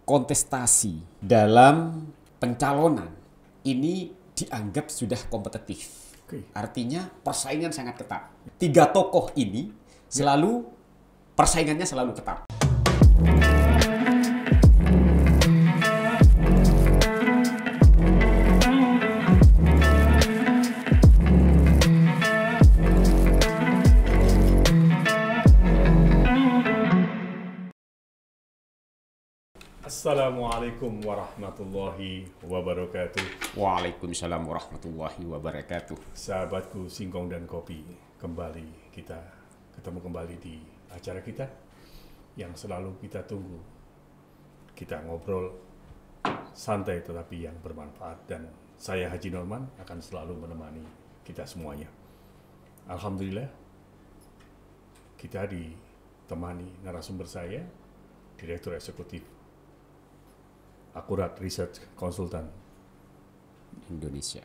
kontestasi dalam pencalonan ini dianggap sudah kompetitif. Artinya persaingan sangat ketat. Tiga tokoh ini selalu persaingannya selalu ketat. Assalamualaikum warahmatullahi wabarakatuh. Waalaikumsalam warahmatullahi wabarakatuh. Sahabatku Singkong dan Kopi, kembali kita ketemu kembali di acara kita yang selalu kita tunggu. Kita ngobrol santai tetapi yang bermanfaat, dan saya Haji Norman akan selalu menemani kita semuanya. Alhamdulillah kita ditemani narasumber saya, Direktur Eksekutif Akurat Research Konsultan Indonesia,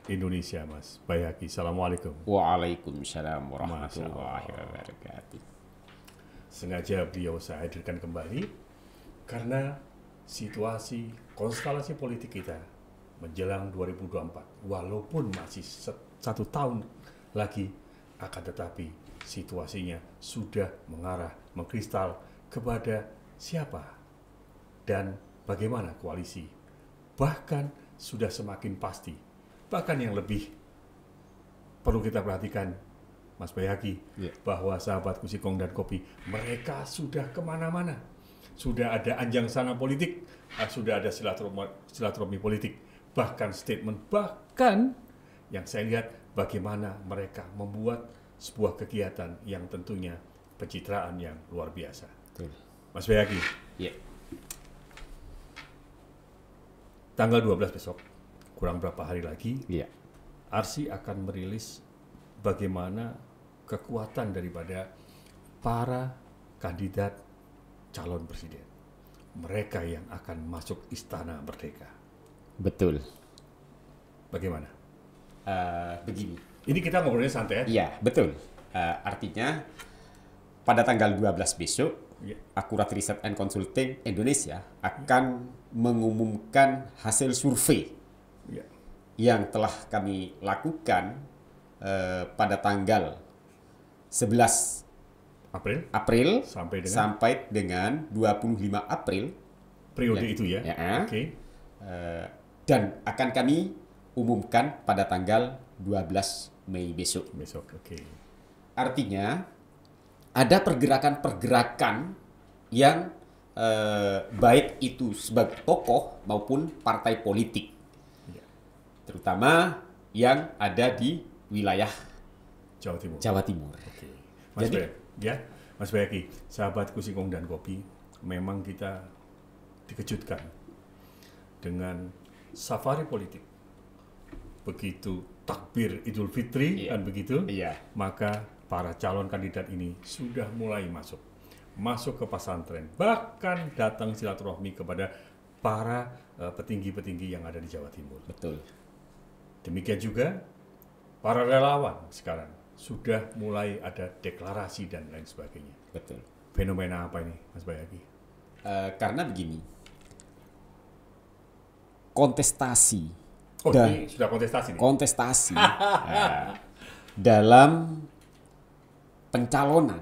Mas Bayhaqi. Assalamualaikum. Waalaikumsalam warahmatullahi wabarakatuh. Sengaja beliau saya hadirkan kembali karena situasi konstelasi politik kita menjelang 2024, walaupun masih 1 tahun lagi, akan tetapi situasinya sudah mengarah mengkristal kepada siapa dan bagaimana koalisi. Bahkan sudah semakin pasti. Bahkan yang lebih perlu kita perhatikan, Mas Bayhaqi, bahwa sahabatku Singkong dan Kopi, mereka sudah kemana-mana. Sudah ada anjang sana politik, sudah ada silaturahmi politik, bahkan statement, bahkan yang saya lihat bagaimana mereka membuat sebuah kegiatan yang tentunya pencitraan yang luar biasa. Mas Bayhaqi, tanggal 12 besok, kurang berapa hari lagi, ARSI akan merilis bagaimana kekuatan daripada para kandidat calon presiden. Mereka yang akan masuk Istana Merdeka. Betul. Bagaimana? Begini. Ini kita ngobrolnya santai ya? Iya, betul. Artinya pada tanggal 12 besok, Akurat Research and Consulting Indonesia akan mengumumkan hasil survei yang telah kami lakukan pada tanggal 11 April sampai dengan 25 April. Periode itu ya? Dan akan kami umumkan pada tanggal 12 Mei besok. Artinya ada pergerakan-pergerakan yang baik itu sebagai tokoh maupun partai politik, terutama yang ada di wilayah Jawa Timur. Mas Bayhaqi, sahabatku Singkong dan Kopi, memang kita dikejutkan dengan safari politik. Begitu takbir Idul Fitri dan begitu, maka para calon kandidat ini sudah mulai masuk ke pesantren, bahkan datang silaturahmi kepada para petinggi-petinggi yang ada di Jawa Timur. Betul. Demikian juga para relawan sekarang sudah mulai ada deklarasi dan lain sebagainya. Betul. Fenomena apa ini, Mas Bayhaqi? Karena begini, kontestasi. Ini sudah kontestasi nih? Kontestasi dalam pencalonan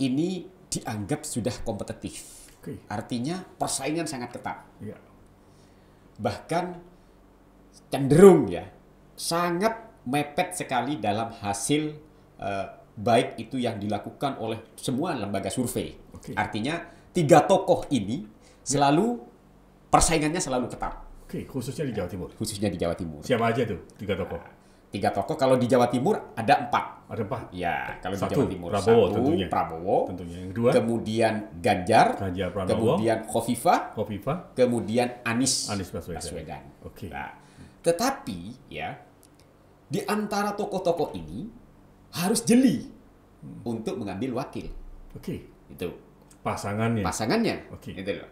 ini dianggap sudah kompetitif. Artinya persaingan sangat ketat. Bahkan cenderung sangat mepet sekali dalam hasil baik itu yang dilakukan oleh semua lembaga survei. Artinya tiga tokoh ini selalu persaingannya selalu ketat. Khususnya di Jawa Timur. Khususnya di Jawa Timur. Siapa aja tuh tiga tokoh? Tiga tokoh kalau di Jawa Timur ada 4. Ada 4? Ya, kalau Satu, di Jawa Timur Prabowo, Prabowo. Tentunya. Yang kedua? Kemudian Ganjar Pranowo. Kemudian Khofifah. Kemudian Anies Baswedan. Nah, tetapi di antara tokoh-tokoh ini harus jeli untuk mengambil wakil. Itu. Pasangannya. Itu loh.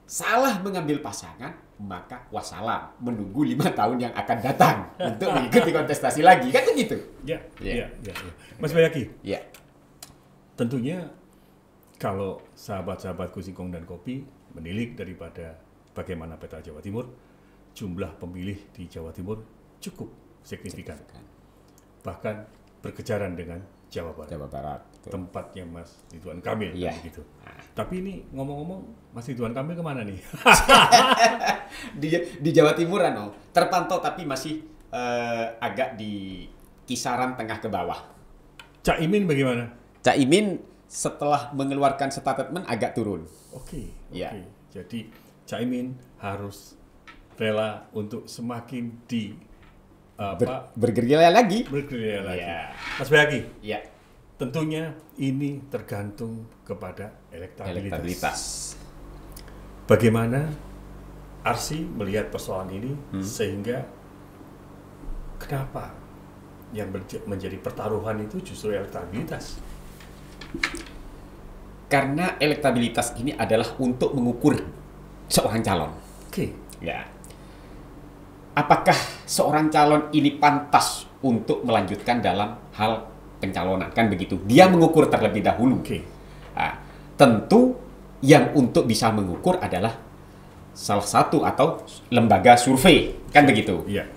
Salah mengambil pasangan, maka wassalam, menunggu 5 tahun yang akan datang untuk mengikuti kontestasi lagi, kan begitu? Ya. Mas Bayhaqi, tentunya kalau sahabat-sahabatku Singkong dan Kopi menilik daripada bagaimana peta Jawa Timur, jumlah pemilih di Jawa Timur cukup signifikan. Bahkan berkejaran dengan Jawa Barat. Jawa Barat. Tempatnya Mas Ridwan Kamil. Iya. Begitu. Tapi ini ngomong-ngomong, Mas Ridwan Kamil kemana nih? di Jawa Timur terpantau tapi masih agak di kisaran tengah ke bawah. Cak Imin bagaimana? Cak Imin setelah mengeluarkan statement agak turun. Oke. Ya. Jadi Cak Imin harus rela untuk semakin bergerilya lagi. Bergerilya lagi. Ya. Mas Bayaki. Ya. Tentunya ini tergantung kepada elektabilitas. Bagaimana Arsi melihat persoalan ini sehingga kenapa yang menjadi pertaruhan itu justru elektabilitas? Karena elektabilitas ini adalah untuk mengukur seorang calon. Oke. Ya. Apakah seorang calon ini pantas untuk melanjutkan dalam hal pencalonan, kan begitu? Dia mengukur terlebih dahulu. Oke. Nah, tentu yang untuk bisa mengukur adalah salah satu atau lembaga survei, kan begitu? Iya.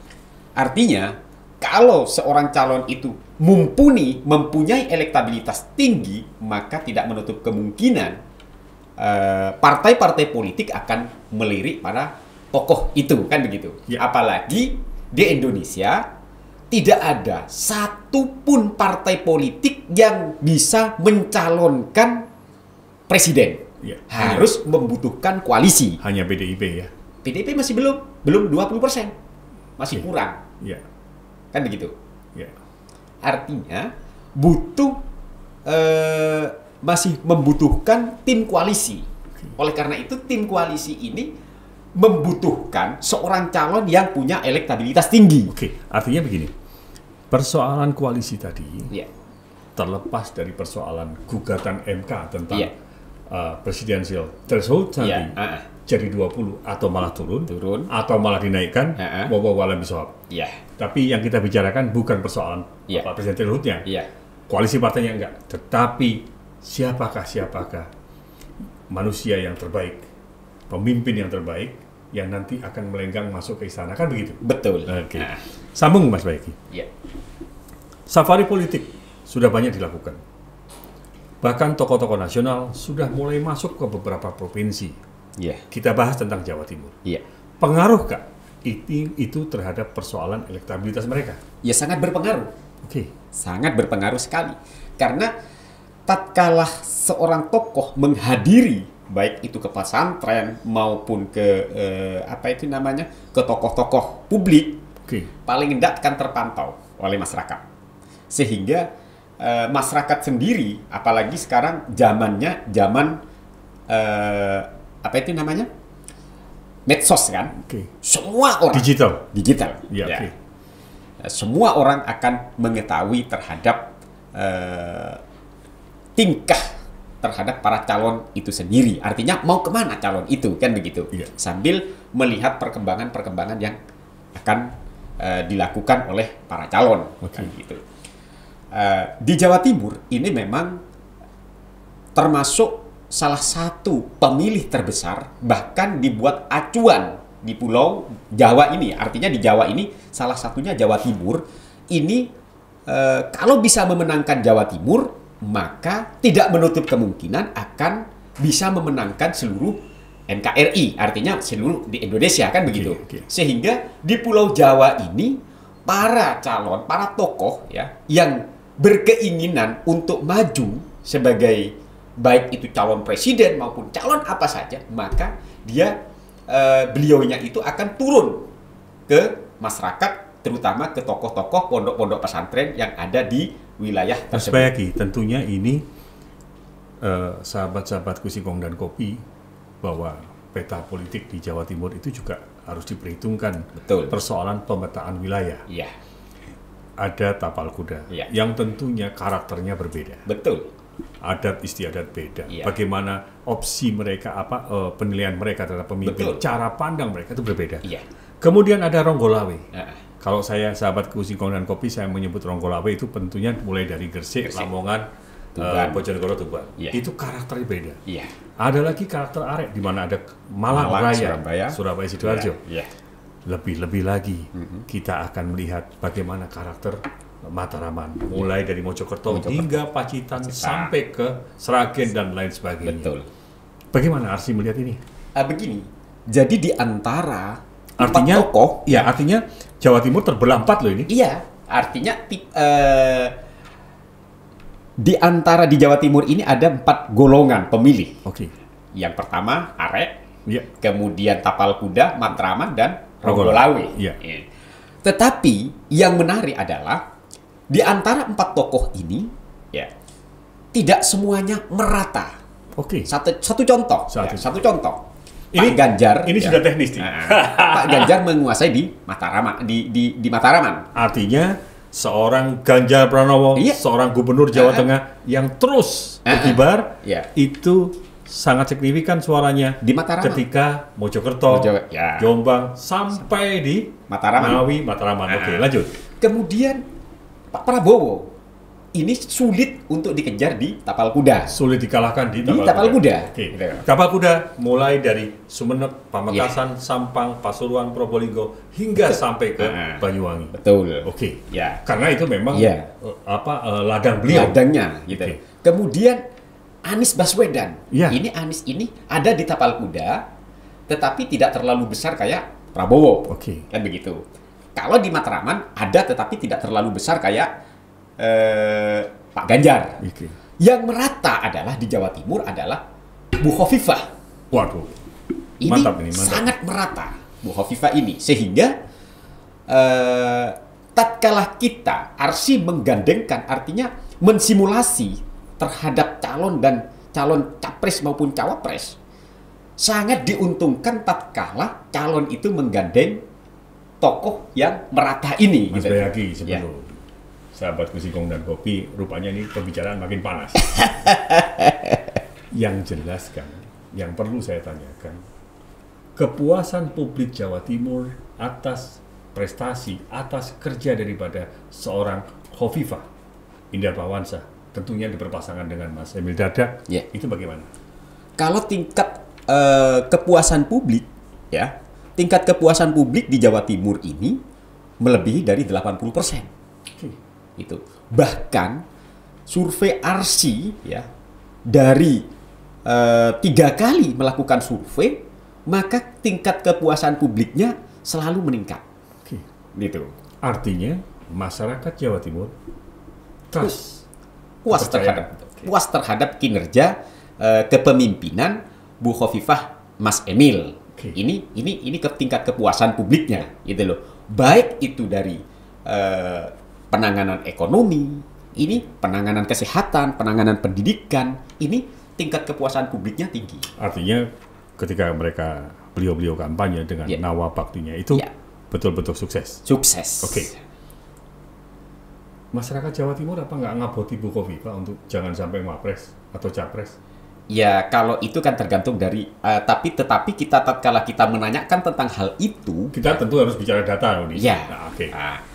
Artinya, kalau seorang calon itu mempunyai elektabilitas tinggi, maka tidak menutup kemungkinan partai-partai politik akan melirik pada tokoh itu, kan begitu? Ya. Apalagi di Indonesia tidak ada satupun partai politik yang bisa mencalonkan presiden. Ya. Harus membutuhkan koalisi. Hanya PDIP ya? PDIP masih belum 20%. Masih kurang. Ya. Kan begitu? Ya. Artinya masih membutuhkan tim koalisi. Oleh karena itu tim koalisi ini membutuhkan seorang calon yang punya elektabilitas tinggi. Oke, artinya begini, persoalan koalisi tadi terlepas dari persoalan gugatan MK tentang presidensial threshold nanti jadi 20 atau malah turun atau malah dinaikkan, wawalan bisawab. Tapi yang kita bicarakan bukan persoalan presidensial thresholdnya, koalisi partainya enggak, tetapi siapakah manusia yang terbaik, pemimpin yang terbaik yang nanti akan melenggang masuk ke istana, kan begitu? Betul. Oke. Sambung Mas Bayaki. Safari politik sudah banyak dilakukan. Bahkan tokoh-tokoh nasional sudah mulai masuk ke beberapa provinsi. Kita bahas tentang Jawa Timur. Pengaruhkah itu terhadap persoalan elektabilitas mereka? Ya, sangat berpengaruh. Oke. Sangat berpengaruh sekali. Karena tatkala seorang tokoh menghadiri baik itu ke pesantren maupun ke ke tokoh-tokoh publik, paling tidak akan terpantau oleh masyarakat. Sehingga masyarakat sendiri, apalagi sekarang zaman medsos kan, semua orang digital. Semua orang akan mengetahui terhadap tingkah terhadap para calon itu sendiri. Artinya mau kemana calon itu, kan begitu. Sambil melihat perkembangan-perkembangan yang akan dilakukan oleh para calon. Kan gitu. Di Jawa Timur ini memang termasuk salah satu pemilih terbesar, bahkan dibuat acuan di Pulau Jawa ini. Artinya di Jawa ini salah satunya Jawa Timur. Ini kalau bisa memenangkan Jawa Timur, maka tidak menutup kemungkinan akan bisa memenangkan seluruh NKRI, artinya seluruh di Indonesia, kan begitu. Sehingga di Pulau Jawa ini para calon, para tokoh yang berkeinginan untuk maju sebagai baik itu calon presiden maupun calon apa saja, maka beliaunya itu akan turun ke masyarakat, terutama ke tokoh-tokoh pondok-pondok pesantren yang ada di wilayah tersebut. Mas Bayaki, tentunya ini sahabat-sahabatku Singkong dan Kopi, bahwa peta politik di Jawa Timur itu juga harus diperhitungkan. Persoalan pemetaan wilayah. Ada tapal kuda yang tentunya karakternya berbeda. Adat istiadat beda. Bagaimana opsi mereka, penilaian mereka terhadap pemimpin, cara pandang mereka itu berbeda. Kemudian ada Ronggolawe. Kalau saya sahabatku Singkong dan Kopi, saya menyebut Ronggolawe itu tentunya mulai dari Gresik, Lamongan, Bojonegoro Tuban. Ya. Itu karakternya beda. Iya. Ada lagi karakter Arek di mana ada Malang Raya, Surabaya Sidoarjo. Iya. Lebih lagi kita akan melihat bagaimana karakter Mataraman, mulai dari Mojokerto hingga Pacitan sampai ke Sragen dan lain sebagainya. Betul. Bagaimana Arsi melihat ini? Begini, jadi di antara artinya tokoh, ya artinya Jawa Timur terbelah 4 loh ini. Iya, artinya di antara di Jawa Timur ini ada 4 golongan pemilih. Oke. Yang pertama Arek, ya. Kemudian Tapal Kuda, Matraman dan Rogolawe. Ya. Tetapi yang menarik adalah di antara 4 tokoh ini, ya, tidak semuanya merata. Oke. Satu contoh. Satu contoh. Ini, Pak Ganjar. Ini sudah teknis nih. Pak Ganjar menguasai di Mataraman, di Mataraman. Artinya seorang Ganjar Pranowo, seorang gubernur Jawa Tengah yang terus berkibar, itu sangat signifikan suaranya di Mataraman. Ketika Mojokerto, Jombang sampai di Mataraman. Ngawi, Mataraman. Oke, lanjut. Kemudian Pak Prabowo ini sulit untuk dikejar di Tapal Kuda. Sulit dikalahkan di Tapal Kuda. Oke. Tapal Kuda mulai dari Sumeneb, Pamekasan, Sampang, Pasuruan, Probolinggo hingga sampai ke Banyuwangi. Betul. Oke. Ya. Karena itu memang ladang beliau. Ladangnya gitu. Okay. Kemudian Anies Baswedan. Ini Anies ini ada di Tapal Kuda tetapi tidak terlalu besar kayak Prabowo. Oke. Kan begitu. Kalau di Matraman ada tetapi tidak terlalu besar kayak Pak Ganjar. Okay. Yang merata adalah di Jawa Timur adalah Bu Khofifah. Waduh. Ini mantap. sangat merata Bu Khofifah ini sehingga tatkala kita Arsi menggandengkan artinya mensimulasi terhadap calon capres maupun cawapres sangat diuntungkan tatkala calon itu menggandeng tokoh yang merata ini. Mas Bayaki sebelum sahabatku Singkong dan Kopi, rupanya ini pembicaraan makin panas. Yang jelas kan, yang perlu saya tanyakan, kepuasan publik Jawa Timur atas prestasi, atas kerja daripada seorang Khofifah Indar Parawansa, tentunya berpasangan dengan Mas Emil Dardak, itu bagaimana? Kalau tingkat kepuasan publik, tingkat kepuasan publik di Jawa Timur ini melebihi dari 80%. Itu bahkan survei Arsi dari 3 kali melakukan survei maka tingkat kepuasan publiknya selalu meningkat. Gitu. Artinya masyarakat Jawa Timur puas terhadap kinerja kepemimpinan Bu Khofifah Mas Emil. Ini ke tingkat kepuasan publiknya gitu loh. Baik itu dari penanganan ekonomi, ini penanganan kesehatan, penanganan pendidikan, ini tingkat kepuasan publiknya tinggi. Artinya ketika beliau kampanye dengan nawa baktinya itu betul-betul sukses. Sukses. Oke. Masyarakat Jawa Timur apa nggak ngaboti Bu Khofifah untuk jangan sampai wapres atau capres? Ya kalau itu kan tergantung dari tetapi kita tatkala kita menanyakan tentang hal itu kita tentu harus bicara data nih. Ya.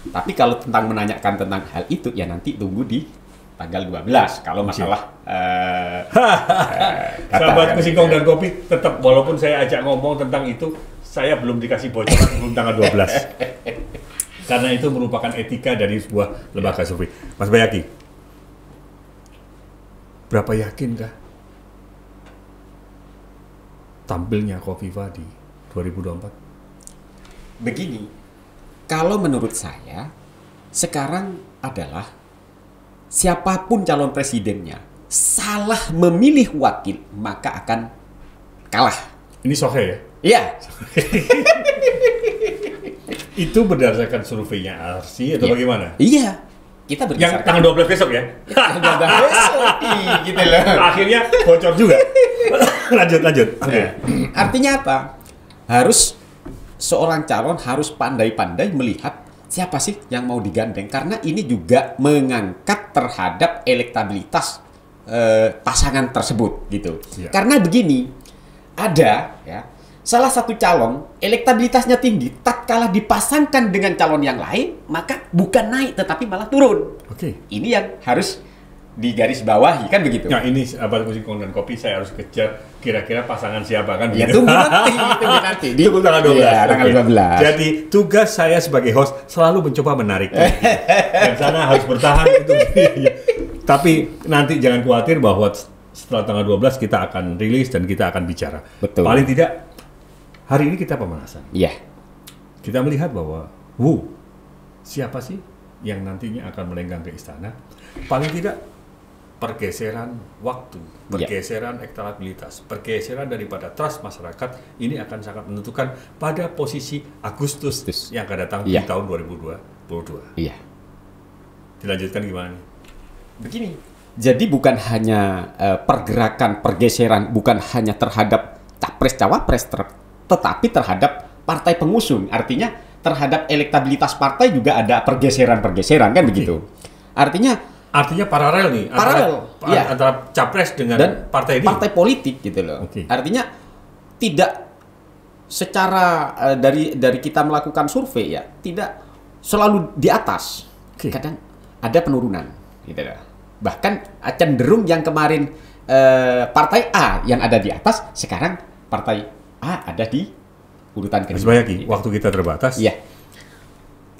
Tapi kalau tentang menanyakan tentang hal itu ya nanti tunggu di tanggal 12 kalau masalah sahabatku Singkong dan Kopi tetap walaupun saya ajak ngomong tentang itu saya belum dikasih bocoran sebelum tanggal 12. Karena itu merupakan etika dari sebuah lembaga survei. Mas Bayaki. Berapa yakinkah tampilnya Khofifah di 2024? Begini, kalau menurut saya sekarang adalah siapapun calon presidennya salah memilih wakil maka akan kalah. Ini sohe ya? Iya. Itu berdasarkan surveinya Arsi atau bagaimana? Iya. Kita berdasarkan yang tanggal 12 besok ya? Tanggal 12 besok. Gitu loh. Akhirnya bocor juga. Lanjut. Artinya apa? Harus seorang calon harus pandai-pandai melihat siapa sih yang mau digandeng karena ini juga mengangkat terhadap elektabilitas pasangan tersebut gitu. Karena begini, ada salah satu calon elektabilitasnya tinggi, tatkala dipasangkan dengan calon yang lain maka bukan naik tetapi malah turun. Oke. Ini yang harus di garis bawahi, kan begitu. Nah ini sahabat Kursi Kong dan Kopi, saya harus kejar kira-kira pasangan siapa kan? Ya tunggu nanti. Tunggu tanggal 12. Ya, tanggal 12. Jadi tugas saya sebagai host selalu mencoba menarik. Dan sana harus bertahan itu. Tapi nanti jangan khawatir bahwa setelah tanggal 12 kita akan rilis dan kita akan bicara. Betul. Paling tidak hari ini kita pemanasan. Iya. Kita melihat bahwa siapa sih yang nantinya akan melenggang ke istana? Paling tidak pergeseran waktu, pergeseran elektabilitas, pergeseran daripada trust masyarakat ini akan sangat menentukan pada posisi Agustus yang akan datang di tahun 2022. Iya. Dilanjutkan gimana? Begini, jadi bukan hanya pergerakan, pergeseran, bukan hanya terhadap capres-cawapres, tetapi terhadap partai pengusung. Artinya terhadap elektabilitas partai juga ada pergeseran-pergeseran, kan begitu. Artinya paralel nih, antara capres dengan dan partai ini. Partai politik gitu loh. Artinya tidak secara dari kita melakukan survei ya, tidak selalu di atas. Kadang ada penurunan gitu loh. Bahkan cenderung yang kemarin partai A yang ada di atas, sekarang partai A ada di urutan kedua. Mas Bayaki, waktu kita terbatas. Iya.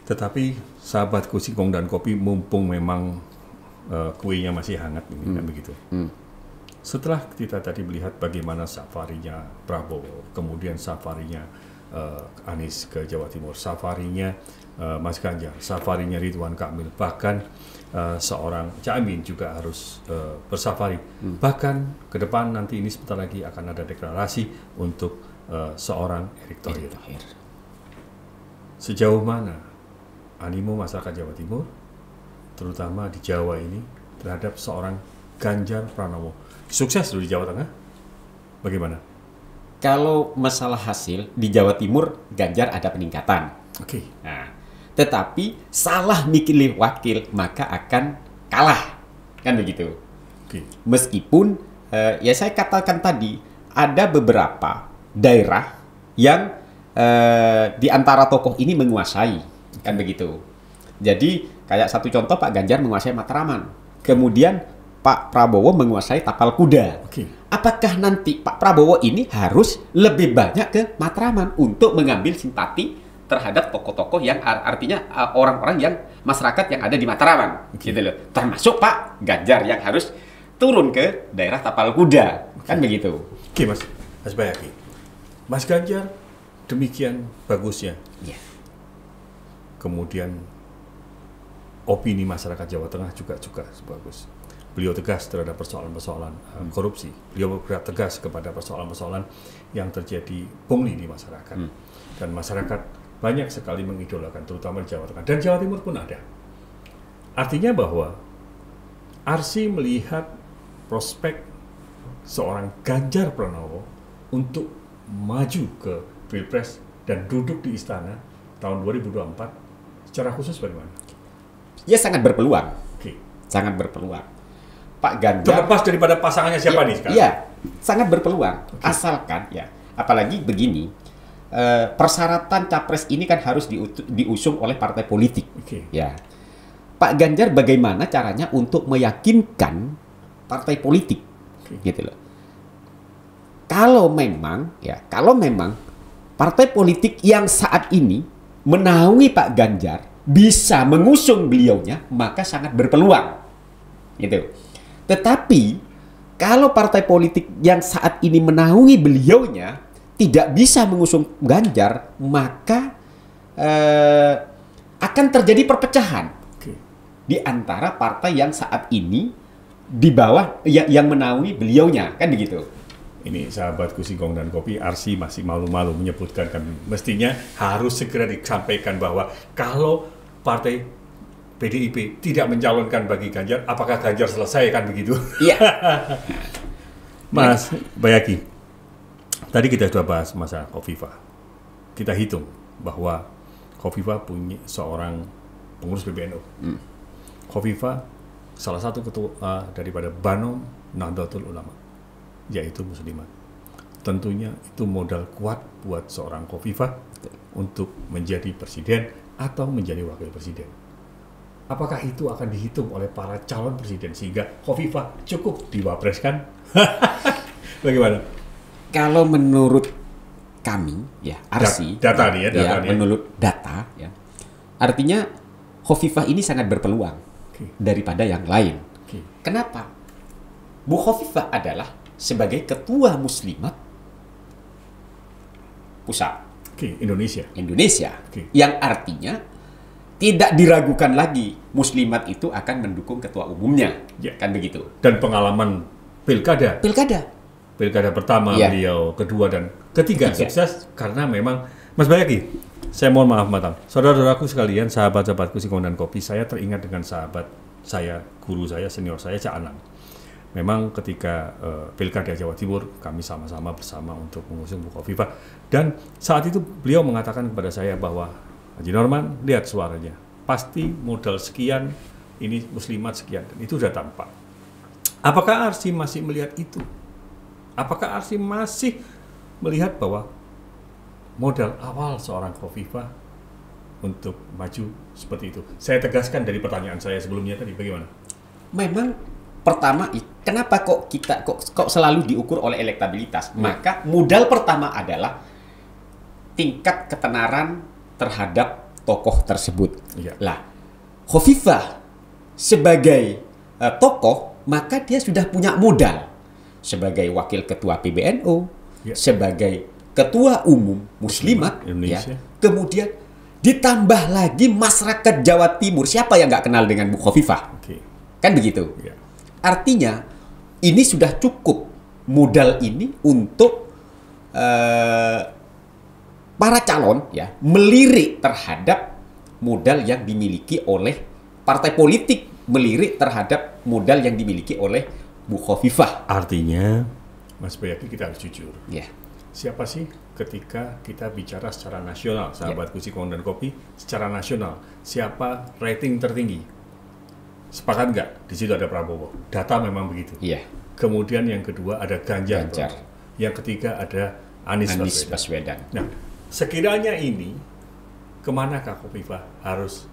Tetapi sahabat Kursi Kong dan Kopi, mumpung memang kuenya masih hangat ini, kan begitu. Setelah kita tadi melihat bagaimana safarinya Prabowo, kemudian safarinya Anies ke Jawa Timur, safarinya Mas Ganjar, safarinya Ridwan Kamil, bahkan seorang Caimin juga harus bersafari. Bahkan ke depan nanti ini sebentar lagi akan ada deklarasi untuk seorang Erick Thohir. Sejauh mana animo masyarakat Jawa Timur, terutama di Jawa ini, terhadap seorang Ganjar Pranowo? Sukses dulu di Jawa Tengah, bagaimana? Kalau masalah hasil di Jawa Timur, Ganjar ada peningkatan. Nah, tetapi salah milih wakil maka akan kalah, kan begitu. Meskipun ya saya katakan tadi ada beberapa daerah yang di antara tokoh ini menguasai, kan begitu. Jadi kayak satu contoh, Pak Ganjar menguasai Matraman, kemudian Pak Prabowo menguasai Tapal Kuda. Apakah nanti Pak Prabowo ini harus lebih banyak ke Matraman untuk mengambil simpati terhadap tokoh-tokoh yang artinya orang-orang yang masyarakat yang ada di Matraman, gitu loh. Termasuk Pak Ganjar yang harus turun ke daerah Tapal Kuda, kan begitu. Mas Bayaki, Mas Ganjar demikian bagusnya. Kemudian opini masyarakat Jawa Tengah juga bagus. Beliau tegas terhadap persoalan-persoalan korupsi. Beliau bergerak tegas kepada persoalan-persoalan yang terjadi pungli di masyarakat. Dan masyarakat banyak sekali mengidolakan, terutama di Jawa Tengah. Dan Jawa Timur pun ada. Artinya bahwa Arsi melihat prospek seorang Ganjar Pranowo untuk maju ke Pilpres dan duduk di istana tahun 2024 secara khusus bagaimana? Ya sangat berpeluang. Sangat berpeluang. Pak Ganjar terlepas daripada pasangannya siapa nih sekarang? Iya, sangat berpeluang. Asalkan ya, apalagi begini, persyaratan capres ini kan harus diusung oleh partai politik. Ya. Pak Ganjar bagaimana caranya untuk meyakinkan partai politik, gitu loh. Kalau memang partai politik yang saat ini menaungi Pak Ganjar bisa mengusung beliaunya, maka sangat berpeluang, gitu. Tetapi kalau partai politik yang saat ini menaungi beliaunya tidak bisa mengusung Ganjar, maka akan terjadi perpecahan di antara partai yang saat ini di bawah yang menaungi beliaunya, kan begitu. Ini sahabat Kursi Kong dan Kopi, Arsi masih malu-malu menyebutkan, kan mestinya harus segera disampaikan bahwa kalau partai PDIP tidak mencalonkan bagi Ganjar, apakah Ganjar selesai, kan begitu? Iya. Mas Bayaki, tadi kita sudah bahas masalah Khofifah. Kita hitung bahwa Khofifah punya seorang pengurus PBNU. Khofifah salah satu ketua daripada Banom Nahdlatul Ulama, yaitu Muslimat. Tentunya itu modal kuat buat seorang Khofifah untuk menjadi presiden atau menjadi wakil presiden. apakah itu akan dihitung oleh para calon presiden sehingga Khofifah cukup diwapreskan? Bagaimana? Kalau menurut kami, ya, Arsi, data nih ya, data nih. Menurut data, ya, artinya Khofifah ini sangat berpeluang daripada yang lain. Kenapa? Bu Khofifah adalah sebagai ketua Muslimat pusat Indonesia, yang artinya tidak diragukan lagi Muslimat itu akan mendukung ketua umumnya, kan begitu. Dan pengalaman pilkada pertama beliau, kedua dan ketiga sukses karena memang Mas Bayaki, saya mohon maaf matang, saudara-saudaraku sekalian, sahabat-sahabatku Singkong dan Kopi, saya teringat dengan sahabat saya, guru saya, senior saya, Cak Anang. Memang ketika pilkada Jawa Timur kami sama-sama bersama untuk mengusung Bu Khofifah, dan saat itu beliau mengatakan kepada saya bahwa Haji Norman, lihat suaranya, pasti modal sekian, ini Muslimat sekian, dan itu sudah tampak. Apakah Arsi masih melihat itu? Apakah Arsi masih melihat bahwa modal awal seorang Khofifah untuk maju seperti itu? Saya tegaskan dari pertanyaan saya sebelumnya tadi, bagaimana? Memang pertama, kenapa kok selalu diukur oleh elektabilitas? Maka modal pertama adalah tingkat ketenaran terhadap tokoh tersebut. Lah, Khofifah sebagai tokoh, maka dia sudah punya modal sebagai wakil ketua PBNU, sebagai ketua umum Muslimat, Indonesia. Kemudian ditambah lagi masyarakat Jawa Timur, siapa yang nggak kenal dengan Bu Khofifah? Kan begitu. Artinya ini sudah cukup modal ini untuk para calon melirik terhadap modal yang dimiliki oleh partai politik, melirik terhadap modal yang dimiliki oleh Bu Khofifah. Artinya, Mas Bayaki, kita harus jujur. Ya. Siapa sih ketika kita bicara secara nasional, sahabatku Singkong dan Kopi, secara nasional, siapa rating tertinggi? Sepakat nggak? Di situ ada Prabowo. Data memang begitu. Iya. Kemudian yang kedua ada Ganjar. Yang ketiga ada Anies Baswedan. Nah, sekiranya ini, kemana Kak Khofifah harus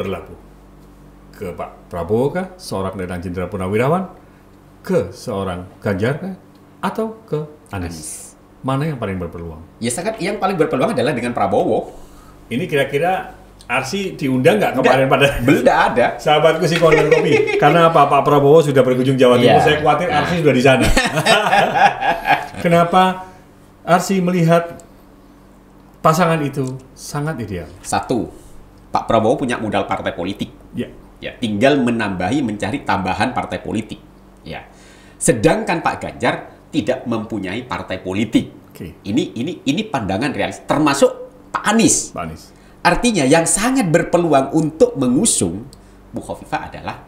berlabuh? Ke Pak Prabowo kah? Seorang Letnan Jenderal Purnawirawan? Ke seorang Ganjar kah? Atau ke Anies? Mana yang paling berpeluang? Ya, sangat yang paling berpeluang adalah dengan Prabowo. Ini kira-kira Arsi diundang nggak kemarin pada? Belum ada. Sahabatku Singkong dan Kopi. Karena Pak Prabowo sudah berkunjung Jawa Timur, saya khawatir Arsi sudah di sana. Kenapa Arsi melihat pasangan itu sangat ideal? Satu, Pak Prabowo punya modal partai politik. Ya, tinggal menambahi, mencari tambahan partai politik. Ya. Sedangkan Pak Ganjar tidak mempunyai partai politik. Ini pandangan realis, termasuk Pak Anies. Artinya yang sangat berpeluang untuk mengusung Bu Khofifah adalah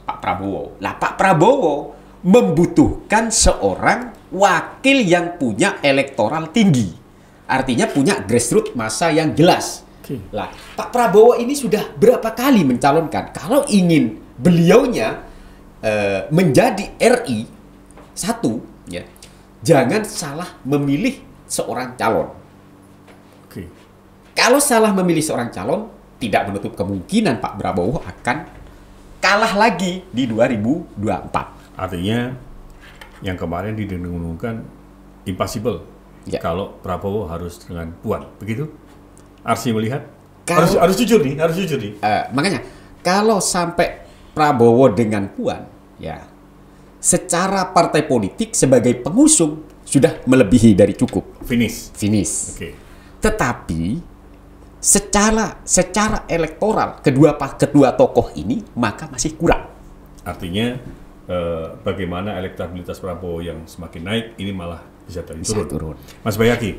Pak Prabowo. Lah, Pak Prabowo membutuhkan seorang wakil yang punya elektoral tinggi. Artinya punya grassroots massa yang jelas. Lah, Pak Prabowo ini sudah berapa kali mencalonkan kalau ingin beliaunya menjadi RI 1, ya, jangan salah memilih seorang calon. Kalau salah memilih seorang calon, tidak menutup kemungkinan Pak Prabowo akan kalah lagi di 2024. Artinya yang kemarin didengung-dengungkan impossible kalau Prabowo harus dengan Puan, begitu? Arsi melihat harus jujur nih. Makanya kalau sampai Prabowo dengan Puan, ya, secara partai politik sebagai pengusung sudah melebihi dari cukup. Finish. Tetapi secara elektoral kedua tokoh ini maka masih kurang. Artinya bagaimana elektabilitas Prabowo yang semakin naik ini malah bisa turun. Mas Bayaki,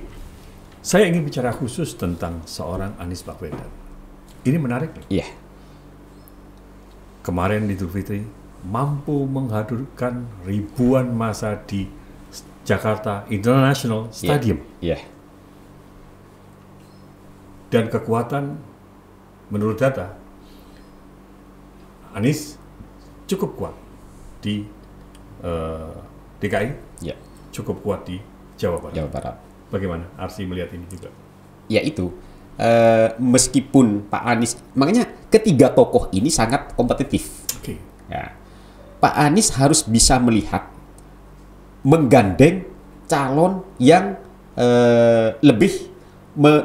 saya ingin bicara khusus tentang seorang Anies Baswedan. Ini menarik. Iya. Kemarin di Idul Fitri mampu menghadirkan ribuan massa di Jakarta International Stadium. Iya. Dan kekuatan menurut data Anies cukup kuat di DKI, cukup kuat di Jawa Barat. Jawa Barat. Bagaimana Arsi melihat ini juga? Ya itu, meskipun Pak Anies, makanya ketiga tokoh ini sangat kompetitif. Ya. Pak Anies harus bisa melihat, menggandeng calon yang lebih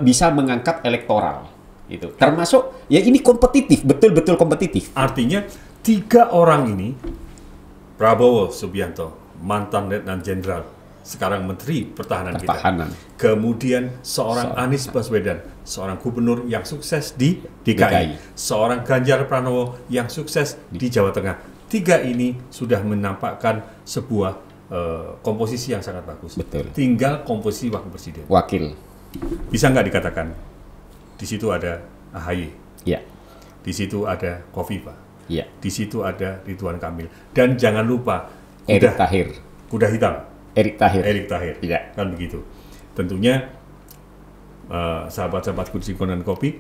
bisa mengangkat elektoral. Itu termasuk ya ini kompetitif, betul-betul kompetitif. Artinya 3 orang ini, Prabowo Subianto, mantan Letnan Jenderal, sekarang Menteri Pertahanan kita. Kemudian seorang Anies Baswedan, seorang gubernur yang sukses di DKI. Seorang Ganjar Pranowo yang sukses di Jawa Tengah. 3 ini sudah menampakkan sebuah komposisi yang sangat bagus. Betul. Tinggal komposisi wakil presiden. Bisa nggak dikatakan di situ ada AHY, ya. Di situ ada Khofifa, ya. Di situ ada Ridwan Kamil, dan jangan lupa Erick Thohir, kuda hitam. Erick Thohir, ya. Kan begitu. Tentunya sahabat-sahabatku di Singkonan Kopi,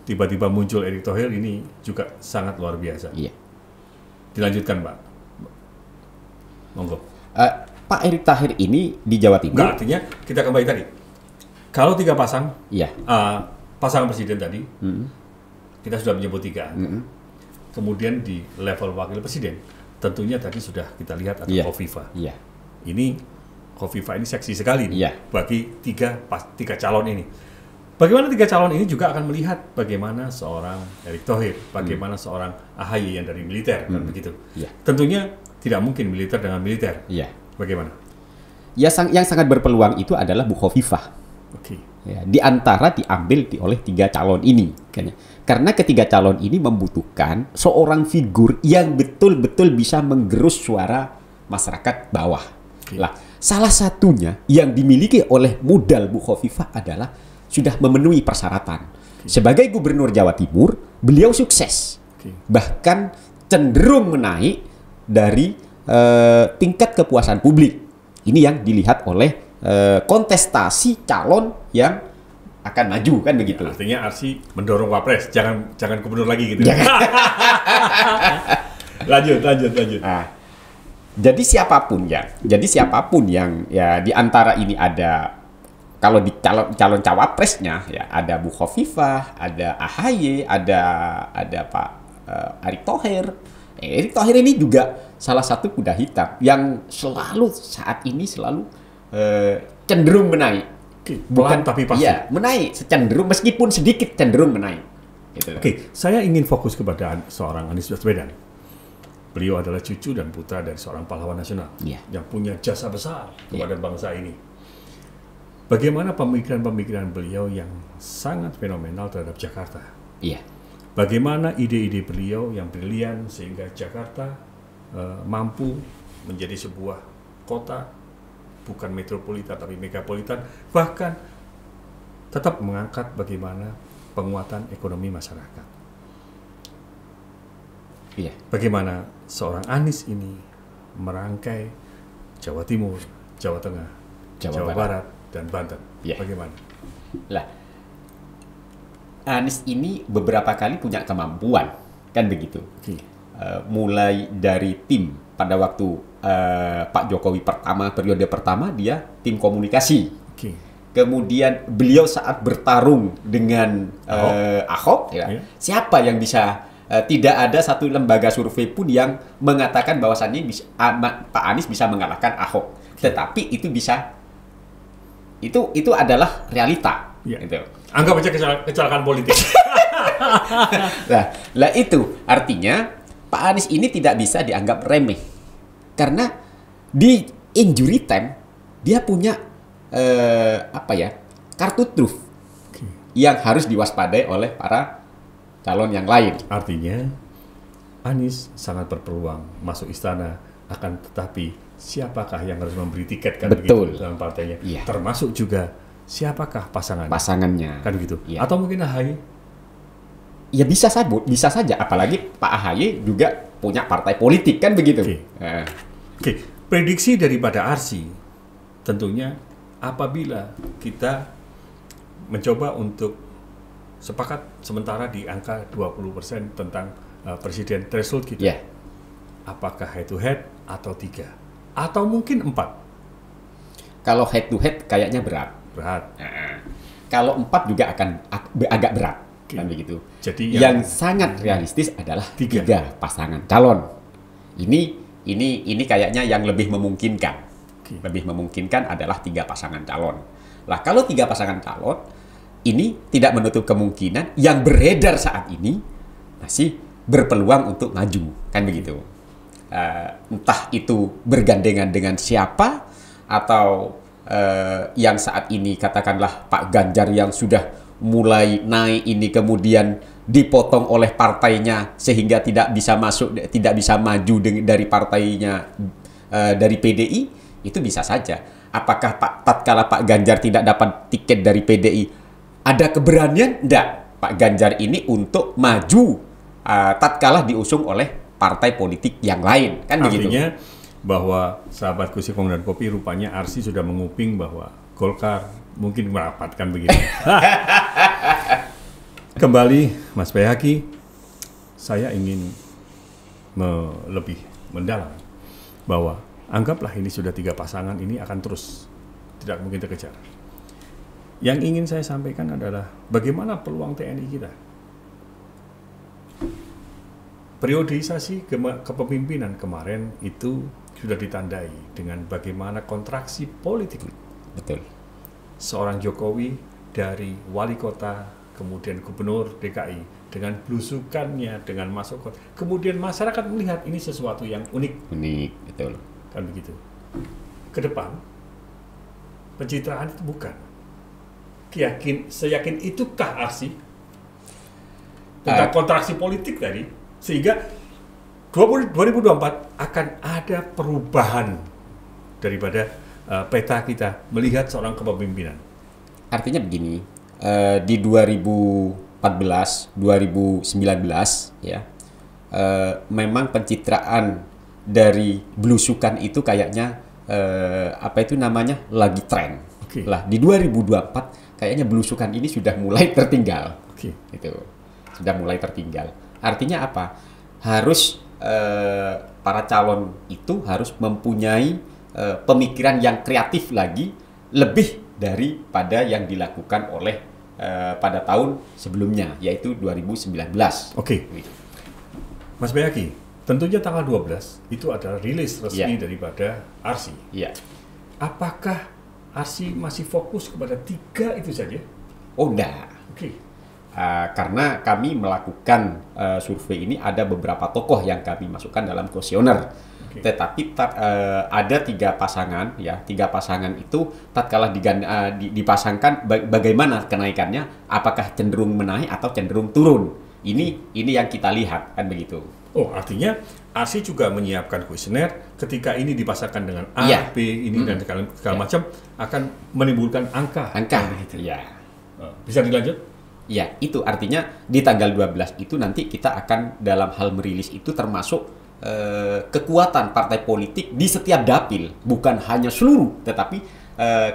tiba-tiba muncul Erick Thohir ini juga sangat luar biasa. Iya. Dilanjutkan, Pak. Monggo. Pak Erick Thohir ini di Jawa Timur. Nggak, artinya kita kembali tadi. Kalau 3 pasang, iya. Pasangan presiden tadi, kita sudah menyebut 3. Kemudian di level wakil presiden, tentunya tadi sudah kita lihat ada Khofifa. Iya. Ini Khofifa ini seksi sekali nih, iya. bagi 3 calon ini. Bagaimana 3 calon ini juga akan melihat bagaimana seorang Erick Thohir, bagaimana seorang AHY yang dari militer, kan begitu. Iya. Tentunya tidak mungkin militer dengan militer. Iya. Bagaimana? Ya, yang sangat berpeluang itu adalah Bu Khofifa. Oke. Ya, di antara diambil oleh 3 calon ini. Karena ketiga calon ini membutuhkan seorang figur yang betul-betul bisa menggerus suara masyarakat bawah. Lah, salah satunya yang dimiliki oleh modal Bu Khofifa adalah sudah memenuhi persyaratan. Sebagai Gubernur Jawa Timur, beliau sukses. Bahkan cenderung menaik dari tingkat kepuasan publik. Ini yang dilihat oleh kontestasi calon yang akan maju, kan begitu. Ya, artinya Arsi mendorong Wapres, jangan gubernur lagi gitu. lanjut. Nah, jadi siapapun yang ya di antara ini ada, kalau di calon cawapresnya ya ada Bu Khofifa, ada AHY, ada Pak Erick Thohir. Erick Thohir ini juga salah satu kuda hitam yang saat ini selalu cenderung menaik. Bukan tapi pasti. Iya, menaik, cenderung meskipun sedikit cenderung menaik. Gitu. Oke, saya ingin fokus kepada seorang Anies Baswedan. Beliau adalah cucu dan putra dari seorang pahlawan nasional yang punya jasa besar kepada bangsa ini. Bagaimana pemikiran-pemikiran beliau yang sangat fenomenal terhadap Jakarta? Iya. Bagaimana ide-ide beliau yang brilian sehingga Jakarta mampu menjadi sebuah kota bukan metropolitan tapi megapolitan, bahkan tetap mengangkat bagaimana penguatan ekonomi masyarakat. Iya. Bagaimana seorang Anies ini merangkai Jawa Timur, Jawa Tengah, Jawa Barat dan Banten. Iya. Bagaimana? Lah, Anies ini beberapa kali punya kemampuan, kan begitu. Mulai dari tim pada waktu Pak Jokowi periode pertama dia tim komunikasi. Kemudian beliau saat bertarung dengan Ahok, siapa yang bisa, tidak ada satu lembaga survei pun yang mengatakan bahwasannya Pak Anies bisa mengalahkan Ahok. Tetapi itu bisa, itu adalah realita. Gitu. Anggap aja kecelakaan politik. Lah itu artinya Pak Anies ini tidak bisa dianggap remeh. Karena di injury time dia punya kartu truf yang harus diwaspadai oleh para calon yang lain. Artinya Anies sangat berpeluang masuk istana, akan tetapi siapakah yang harus memberi tiket kan begitu dalam partainya? Iya. Termasuk juga siapakah pasangannya? Kan begitu. Iya. Atau mungkin AHY? Ya bisa saja. Apalagi Pak AHY juga punya partai politik kan begitu. Oke, prediksi daripada Arsi tentunya apabila kita mencoba untuk sepakat sementara di angka 20% tentang presiden threshold kita. Apakah head to head atau 3? Atau mungkin 4? Kalau head to head kayaknya berat. kalau 4 juga akan agak berat. Kan begitu. Jadi yang sangat realistis adalah 3 pasangan calon. Ini kayaknya yang lebih memungkinkan. Lebih memungkinkan adalah 3 pasangan calon. Lah kalau 3 pasangan calon, ini tidak menutup kemungkinan yang beredar saat ini masih berpeluang untuk maju, kan begitu. Entah itu bergandengan dengan siapa, atau yang saat ini katakanlah Pak Ganjar yang sudah mulai naik ini kemudian dipotong oleh partainya sehingga tidak bisa maju dari partainya, dari PDI, itu bisa saja. Apakah tatkala Pak Ganjar tidak dapat tiket dari PDI, ada keberanian enggak Pak Ganjar ini untuk maju tatkala diusung oleh partai politik yang lain, kan begitu? Artinya bahwa sahabat Kursi Kopi dan Kopi, rupanya Arsy sudah menguping bahwa Golkar mungkin merapatkan begitu. Kembali Mas Bayhaqi, saya ingin lebih mendalam bahwa anggaplah ini sudah 3 pasangan, ini akan terus tidak mungkin terkejar. Yang ingin saya sampaikan adalah bagaimana peluang TNI kita. Periodisasi kepemimpinan kemarin itu sudah ditandai dengan bagaimana kontraksi politik. Betul. Seorang Jokowi dari wali kota, kemudian gubernur DKI, dengan belusukannya, dengan masuk kota. Kemudian masyarakat melihat ini sesuatu yang unik. Unik, betul. Kan begitu. Ke depan, pencitraan itu bukan. Seyakin itukah Arsy tentang kontraksi politik tadi, sehingga 2024 akan ada perubahan daripada peta kita melihat seorang kepemimpinan. Artinya begini, di 2014, 2019 ya, memang pencitraan dari belusukan itu kayaknya lagi tren. Lah di 2024 kayaknya belusukan ini sudah mulai tertinggal. Gitu. Sudah mulai tertinggal. Artinya apa? Harus para calon itu harus mempunyai pemikiran yang kreatif lagi, lebih daripada yang dilakukan oleh pada tahun sebelumnya, yaitu 2019. Gitu. Mas Bayhaqi, tentunya tanggal 12 itu adalah rilis resmi daripada Arsy. Apakah Arsy masih fokus kepada 3 itu saja? Oh, enggak. Karena kami melakukan survei ini, ada beberapa tokoh yang kami masukkan dalam kuesioner. Tetapi ada 3 pasangan, ya, 3 pasangan itu tatkala dipasangkan, bagaimana kenaikannya, apakah cenderung menaik atau cenderung turun? Ini yang kita lihat, kan begitu. Oh, artinya Arsy juga menyiapkan kuesioner ketika ini dipasangkan dengan A, B, ini dan segala macam akan menimbulkan angka. Gitu. Ya. Bisa dilanjut? Ya, itu artinya di tanggal 12 itu nanti kita akan dalam hal merilis itu termasuk kekuatan partai politik di setiap dapil, bukan hanya seluruh, tetapi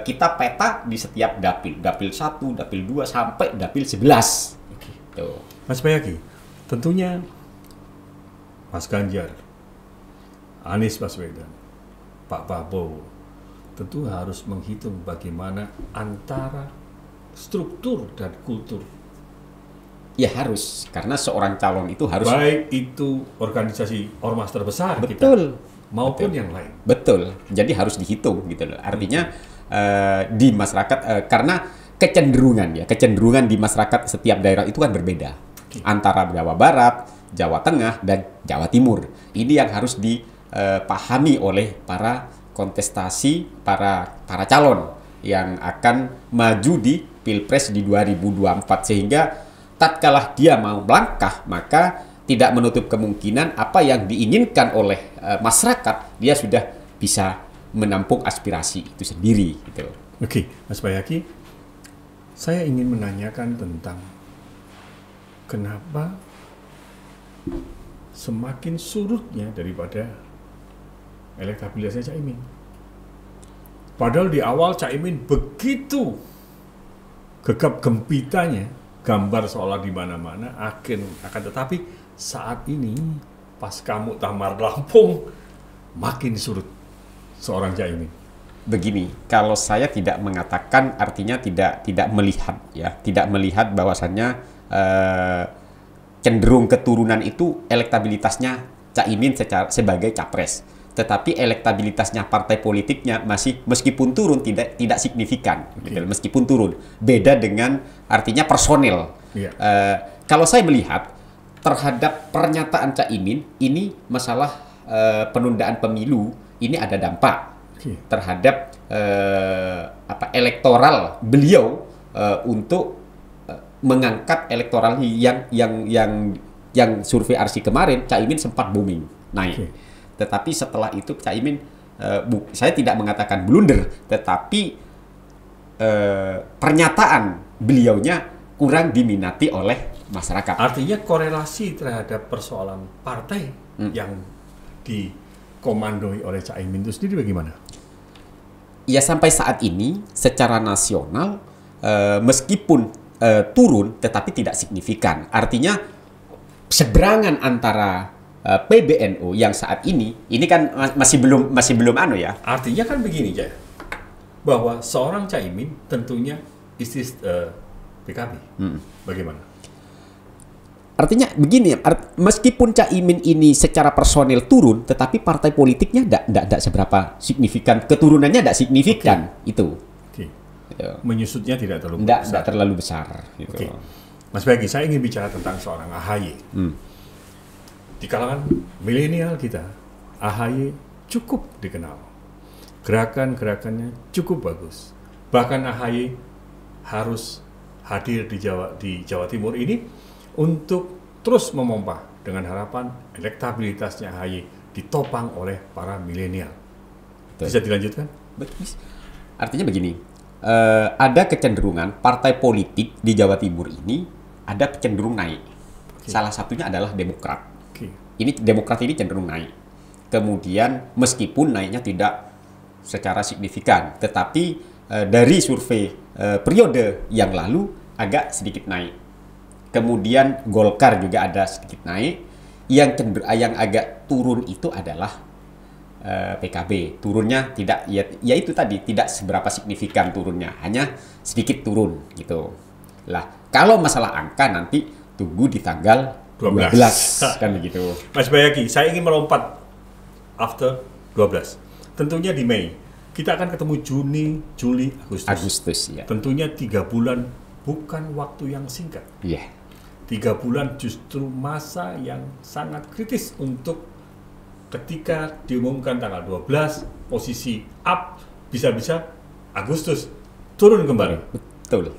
kita peta di setiap dapil 1, dapil 2 sampai dapil 11. Tuh. Mas Bayhaqi, tentunya Mas Ganjar, Anies Baswedan, Pak Prabowo tentu harus menghitung bagaimana antara struktur dan kultur. Ya harus, karena seorang calon itu harus, baik itu organisasi ormas terbesar betul, kita maupun yang lain. Betul. Jadi harus dihitung gitu loh. Artinya di masyarakat karena kecenderungan di masyarakat setiap daerah itu kan berbeda. Antara Jawa Barat, Jawa Tengah, dan Jawa Timur. Ini yang harus dipahami oleh para kontestasi, para calon yang akan maju di Pilpres di 2024, sehingga tatkala dia mau melangkah, maka tidak menutup kemungkinan apa yang diinginkan oleh masyarakat, dia sudah bisa menampung aspirasi itu sendiri. Gitu. Mas Bayhaqi, saya ingin menanyakan tentang kenapa semakin surutnya daripada elektabilitasnya Caimin. Padahal di awal Caimin begitu gegap gempitanya, gambar seolah di mana-mana, akan tetapi saat ini pasca Muktamar Lampung makin surut seorang Caimin. begini, kalau saya tidak mengatakan artinya tidak melihat ya, tidak melihat bahwasannya cenderung keturunan itu elektabilitasnya Caimin sebagai capres. Tetapi elektabilitasnya partai politiknya masih meskipun turun tidak signifikan, gitu, meskipun turun. Beda dengan artinya personil. Kalau saya melihat terhadap pernyataan Caimin ini masalah penundaan pemilu ini ada dampak terhadap elektoral beliau untuk mengangkat elektoral yang survei Arsi kemarin Caimin sempat booming naik. Tetapi setelah itu Caimin saya tidak mengatakan blunder, tetapi pernyataan beliaunya kurang diminati oleh masyarakat. Artinya korelasi terhadap persoalan partai yang dikomandoi oleh Caimin itu sendiri bagaimana? Ya sampai saat ini secara nasional meskipun turun tetapi tidak signifikan. Artinya seberangan antara PBNU yang saat ini kan masih belum ya. Artinya kan begini Jaya, bahwa seorang Caimin tentunya istri PKB. Bagaimana? Artinya begini, meskipun Caimin ini secara personil turun, tetapi partai politiknya tidak seberapa signifikan, keturunannya tidak signifikan itu. Menyusutnya tidak terlalu besar. Tidak terlalu besar. Gitu. Mas Bagi, saya ingin bicara tentang seorang AHY. Di kalangan milenial kita, AHY cukup dikenal. Gerakan-gerakannya cukup bagus. Bahkan AHY harus hadir di Jawa Timur ini untuk terus memompa dengan harapan elektabilitasnya AHY ditopang oleh para milenial. Bisa dilanjutkan? Artinya begini, ada kecenderungan partai politik di Jawa Timur ini ada cenderung naik. Salah satunya adalah Demokrat. Ini Demokrat ini cenderung naik. Kemudian meskipun naiknya tidak secara signifikan, tetapi dari survei periode yang lalu agak sedikit naik. Kemudian Golkar juga ada sedikit naik. Yang agak turun itu adalah PKB. Turunnya tidak, ya itu tadi tidak seberapa signifikan turunnya, hanya sedikit turun gitu. Lah, kalau masalah angka nanti tunggu di tanggal 12 kan begitu. Mas Bayaki, saya ingin melompat after 12. Tentunya di Mei. Kita akan ketemu Juni, Juli, Agustus ya. Tentunya 3 bulan bukan waktu yang singkat. 3 bulan justru masa yang sangat kritis untuk ketika diumumkan tanggal 12, posisi up, bisa-bisa Agustus turun kembali. Betul.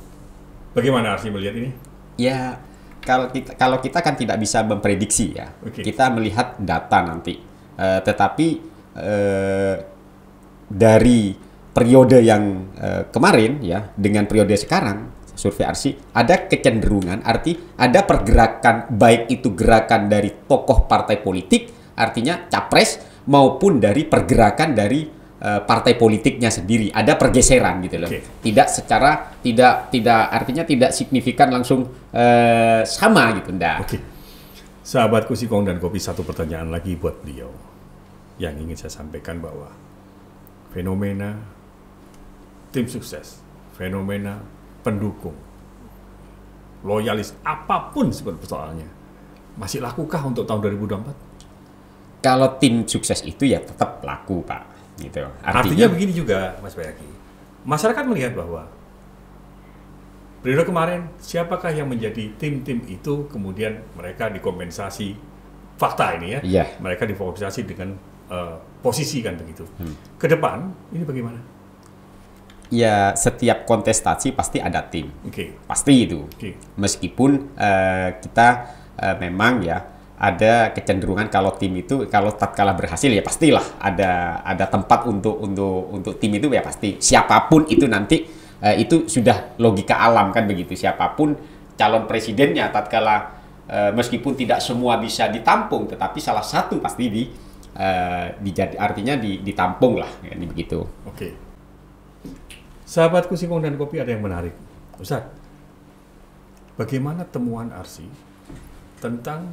Bagaimana Arsi melihat ini? Ya, kalau kita kan tidak bisa memprediksi ya. Kita melihat data nanti. Tetapi dari periode yang kemarin ya dengan periode sekarang survei Arsi ada kecenderungan, ada pergerakan, baik itu gerakan dari tokoh partai politik, artinya capres, maupun dari pergerakan dari partai politiknya sendiri, ada pergeseran gitu loh. Tidak artinya tidak signifikan langsung sama gitu, enggak. Sahabatku Sikong dan Kopi, satu pertanyaan lagi buat beliau yang ingin saya sampaikan, bahwa fenomena tim sukses, fenomena pendukung, loyalis, apapun seperti persoalannya, masih lakukah untuk tahun 2024? Kalau tim sukses itu ya tetap laku, Pak. Gitu. Artinya begini juga, Mas Bayaki. Masyarakat melihat bahwa periode kemarin, siapakah yang menjadi tim-tim itu, kemudian mereka dikompensasi, fakta ini ya, mereka dikompensasi dengan posisi kan begitu. Ke depan, ini bagaimana? Ya, setiap kontestasi pasti ada tim, pasti itu. Meskipun kita memang ya ada kecenderungan kalau tim itu kalau tatkala berhasil ya pastilah ada tempat untuk tim itu ya pasti. Siapapun itu nanti itu sudah logika alam kan begitu. Siapapun calon presidennya tatkala meskipun tidak semua bisa ditampung, tetapi salah satu pasti artinya ditampung lah, ya, begitu. Sahabatku Singkong dan Kopi, ada yang menarik. Ustaz, bagaimana temuan Arsi tentang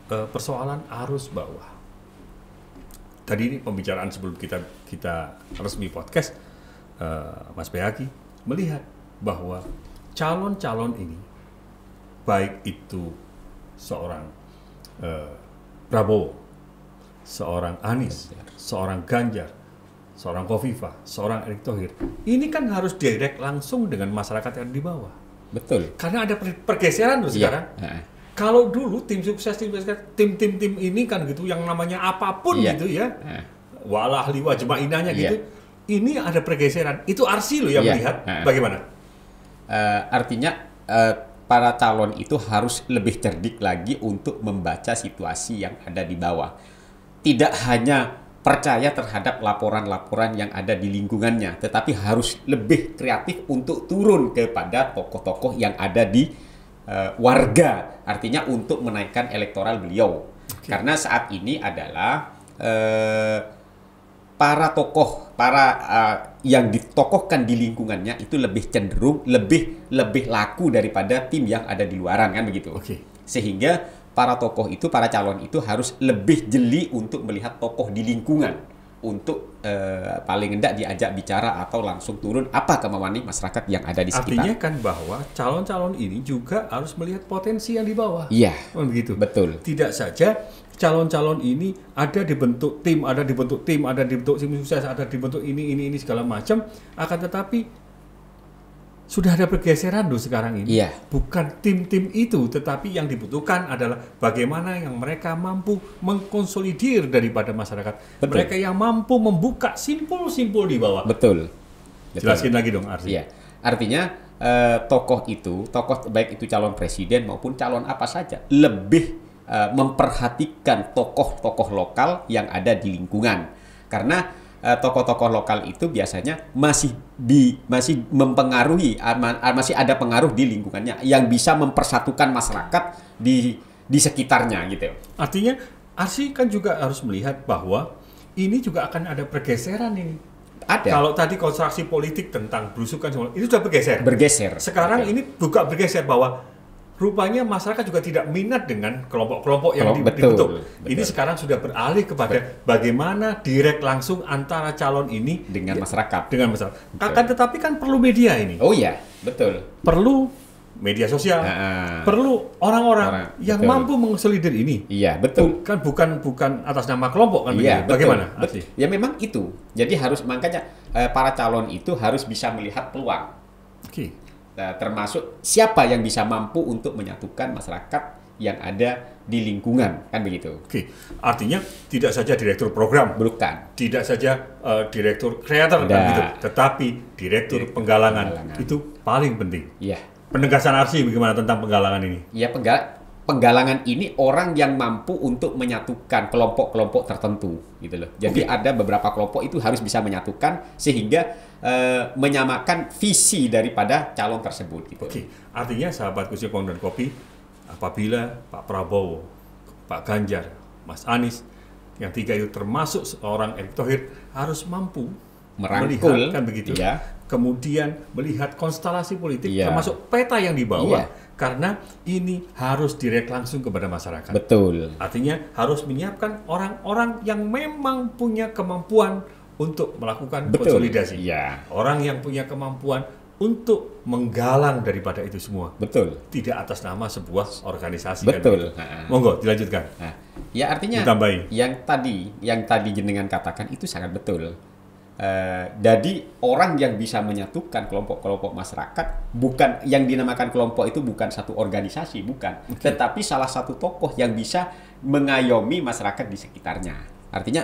persoalan arus bawah? tadi ini pembicaraan sebelum kita resmi podcast, Mas Bayaki melihat bahwa calon-calon ini, baik itu seorang Prabowo, seorang Anies, seorang Ganjar, seorang Khofifah, seorang Erick Thohir, ini kan harus direct langsung dengan masyarakat yang di bawah. Betul. Karena ada pergeseran loh sekarang. Kalau dulu tim sukses tim ini kan gitu, yang namanya apapun gitu ya, walah liwa jemainahnya gitu, ini ada pergeseran. Itu Arsi loh yang melihat. Bagaimana? Artinya para calon itu harus lebih cerdik lagi untuk membaca situasi yang ada di bawah. Tidak hanya percaya terhadap laporan-laporan yang ada di lingkungannya, tetapi harus lebih kreatif untuk turun kepada tokoh-tokoh yang ada di warga, artinya untuk menaikkan elektoral beliau. Karena saat ini adalah para tokoh, yang ditokohkan di lingkungannya itu lebih cenderung lebih laku daripada tim yang ada di luaran, kan begitu. Sehingga para tokoh itu, para calon itu harus lebih jeli untuk melihat tokoh di lingkungan, untuk paling hendak diajak bicara atau langsung turun apa kemauan masyarakat yang ada di sekitar. Artinya kan bahwa calon-calon ini juga harus melihat potensi yang di bawah. Iya. Begitu. Betul. Tidak saja calon-calon ini ada dibentuk tim, ada dibentuk tim sukses, ada dibentuk ini segala macam, akan tetapi sudah ada pergeseran loh sekarang ini. Bukan tim-tim itu, tetapi yang dibutuhkan adalah bagaimana yang mereka mampu mengkonsolidir daripada masyarakat. Mereka yang mampu membuka simpul-simpul di bawah. Betul. Jelaskin lagi dong, Arsi. Artinya tokoh baik itu calon presiden maupun calon apa saja, lebih memperhatikan tokoh-tokoh lokal yang ada di lingkungan. Karena tokoh-tokoh lokal itu biasanya masih mempengaruhi, masih ada pengaruh di lingkungannya yang bisa mempersatukan masyarakat di sekitarnya gitu. Artinya Arsi kan juga harus melihat bahwa ini juga akan ada pergeseran ini. Ada. Kalau tadi konstruksi politik tentang belusukan itu sudah bergeser. Sekarang ini juga bergeser bahwa rupanya masyarakat juga tidak minat dengan kelompok-kelompok yang dibentuk. Ini sekarang sudah beralih kepada bagaimana direct langsung antara calon ini dengan masyarakat. Akan tetapi kan perlu media ini. Oh iya, betul. Perlu media sosial. Perlu orang-orang yang mampu mengkonsolidir ini. Iya, betul. Bukan atas nama kelompok kan. Iya, bagaimana? Betul. Ya memang itu. Jadi makanya para calon itu harus bisa melihat peluang. Termasuk siapa yang bisa mampu untuk menyatukan masyarakat yang ada di lingkungan, kan begitu. Artinya tidak saja direktur program, tidak saja direktur kreator, kan gitu, tetapi direktur penggalangan itu paling penting. Penegasan Arsi bagaimana tentang penggalangan ini? Penggalangan ini orang yang mampu untuk menyatukan kelompok-kelompok tertentu, gitu loh. Jadi ada beberapa kelompok itu harus bisa menyatukan sehingga menyamakan visi daripada calon tersebut. Gitu. Artinya sahabat Kursi Kopi dan Kopi, apabila Pak Prabowo, Pak Ganjar, Mas Anies, yang tiga itu termasuk seorang Erick Thohir harus mampu merangkul, kan begitu. Kemudian melihat konstelasi politik termasuk peta yang dibawa. Karena ini harus direct langsung kepada masyarakat. Betul. Artinya harus menyiapkan orang-orang yang memang punya kemampuan untuk melakukan konsolidasi. Orang yang punya kemampuan untuk menggalang daripada itu semua. Tidak atas nama sebuah organisasi. Monggo dilanjutkan. Ya artinya ditambahi. yang tadi jenengan katakan itu sangat betul. Jadi orang yang bisa menyatukan kelompok-kelompok masyarakat, bukan yang dinamakan kelompok itu bukan satu organisasi, tetapi salah satu tokoh yang bisa mengayomi masyarakat di sekitarnya. Artinya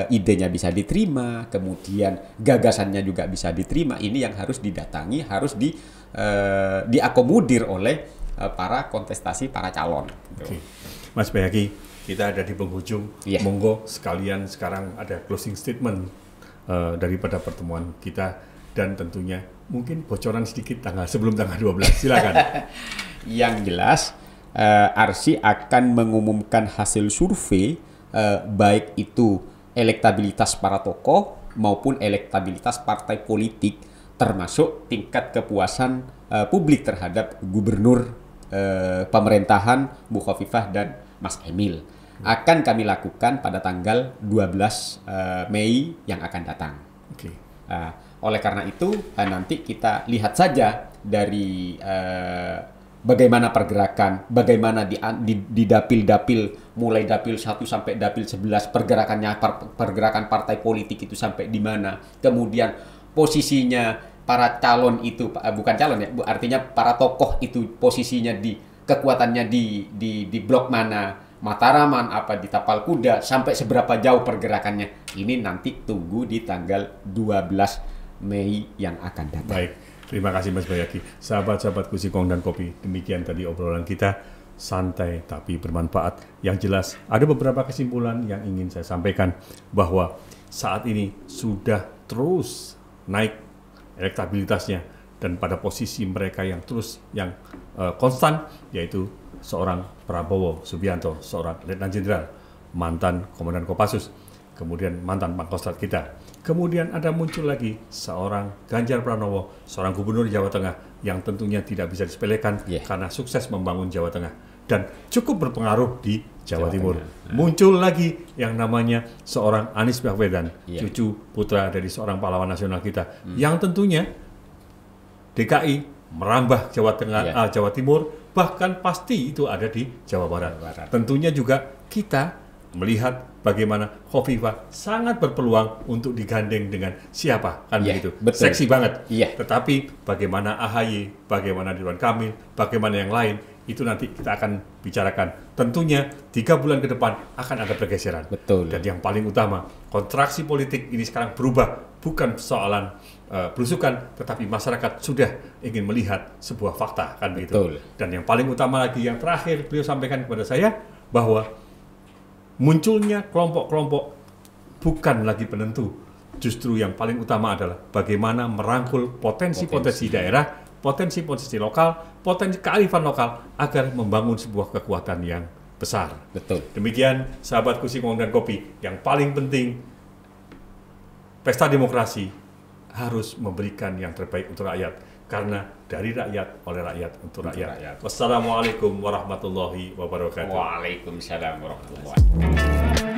idenya bisa diterima, kemudian gagasannya juga bisa diterima. Ini yang harus didatangi, harus diakomodir oleh para kontestasi, para calon. Mas Bayaki, kita ada di penghujung. Monggo sekalian sekarang ada closing statement daripada pertemuan kita, dan tentunya mungkin bocoran sedikit sebelum tanggal 12. Silakan. Yang jelas Arsi akan mengumumkan hasil survei baik itu elektabilitas para tokoh maupun elektabilitas partai politik, termasuk tingkat kepuasan publik terhadap gubernur pemerintahan Bu Khofifah dan Mas Emil. akan kami lakukan pada tanggal 12 Mei yang akan datang. Oleh karena itu nanti kita lihat saja dari bagaimana pergerakan, bagaimana di dapil-dapil, mulai dapil 1 sampai dapil 11, pergerakan partai politik itu sampai di mana, kemudian posisinya para calon itu, bukan calon ya, artinya para tokoh itu posisinya kekuatannya di blok mana, Mataraman, apa di Tapal Kuda, sampai seberapa jauh pergerakannya. Ini nanti tunggu di tanggal 12 Mei yang akan datang. Baik, terima kasih Mas Bayaki. Sahabat-sahabat Kusingkong dan Kopi, demikian tadi obrolan kita, santai tapi bermanfaat. Yang jelas, ada beberapa kesimpulan yang ingin saya sampaikan, bahwa saat ini sudah terus naik elektabilitasnya, dan pada posisi mereka yang terus konstan, yaitu seorang Prabowo Subianto, seorang Letnan Jenderal, mantan Komandan Kopassus, kemudian mantan Pangkostrat kita. Kemudian ada muncul lagi seorang Ganjar Pranowo, seorang Gubernur Jawa Tengah yang tentunya tidak bisa disepelekan karena sukses membangun Jawa Tengah dan cukup berpengaruh di Jawa Timur. Muncul lagi yang namanya seorang Anies Baswedan, cucu putra dari seorang pahlawan nasional kita, yang tentunya DKI merambah Jawa Tengah, Jawa Timur, bahkan pasti itu ada di Jawa Barat. Tentunya juga kita melihat bagaimana Khofifah sangat berpeluang untuk digandeng dengan siapa, kan begitu. Betul. Seksi banget. Tetapi bagaimana AHY, bagaimana Ridwan Kamil, bagaimana yang lain, itu nanti kita akan bicarakan. Tentunya 3 bulan ke depan akan ada pergeseran. Betul. Dan yang paling utama, kontraksi politik ini sekarang berubah, bukan persoalan belusukan, tetapi masyarakat sudah ingin melihat sebuah fakta, kan begitu. Dan yang paling utama lagi, yang terakhir beliau sampaikan kepada saya, bahwa munculnya kelompok-kelompok bukan lagi penentu. Justru yang paling utama adalah bagaimana merangkul potensi-potensi daerah, potensi-potensi lokal, potensi kearifan lokal, agar membangun sebuah kekuatan yang besar. Betul. Demikian sahabat Kusingkong dan Kopi, yang paling penting, pesta demokrasi harus memberikan yang terbaik untuk rakyat, karena dari rakyat, oleh rakyat, untuk rakyat. Wassalamualaikum warahmatullahi wabarakatuh. Waalaikumsalam warahmatullahi wabarakatuh.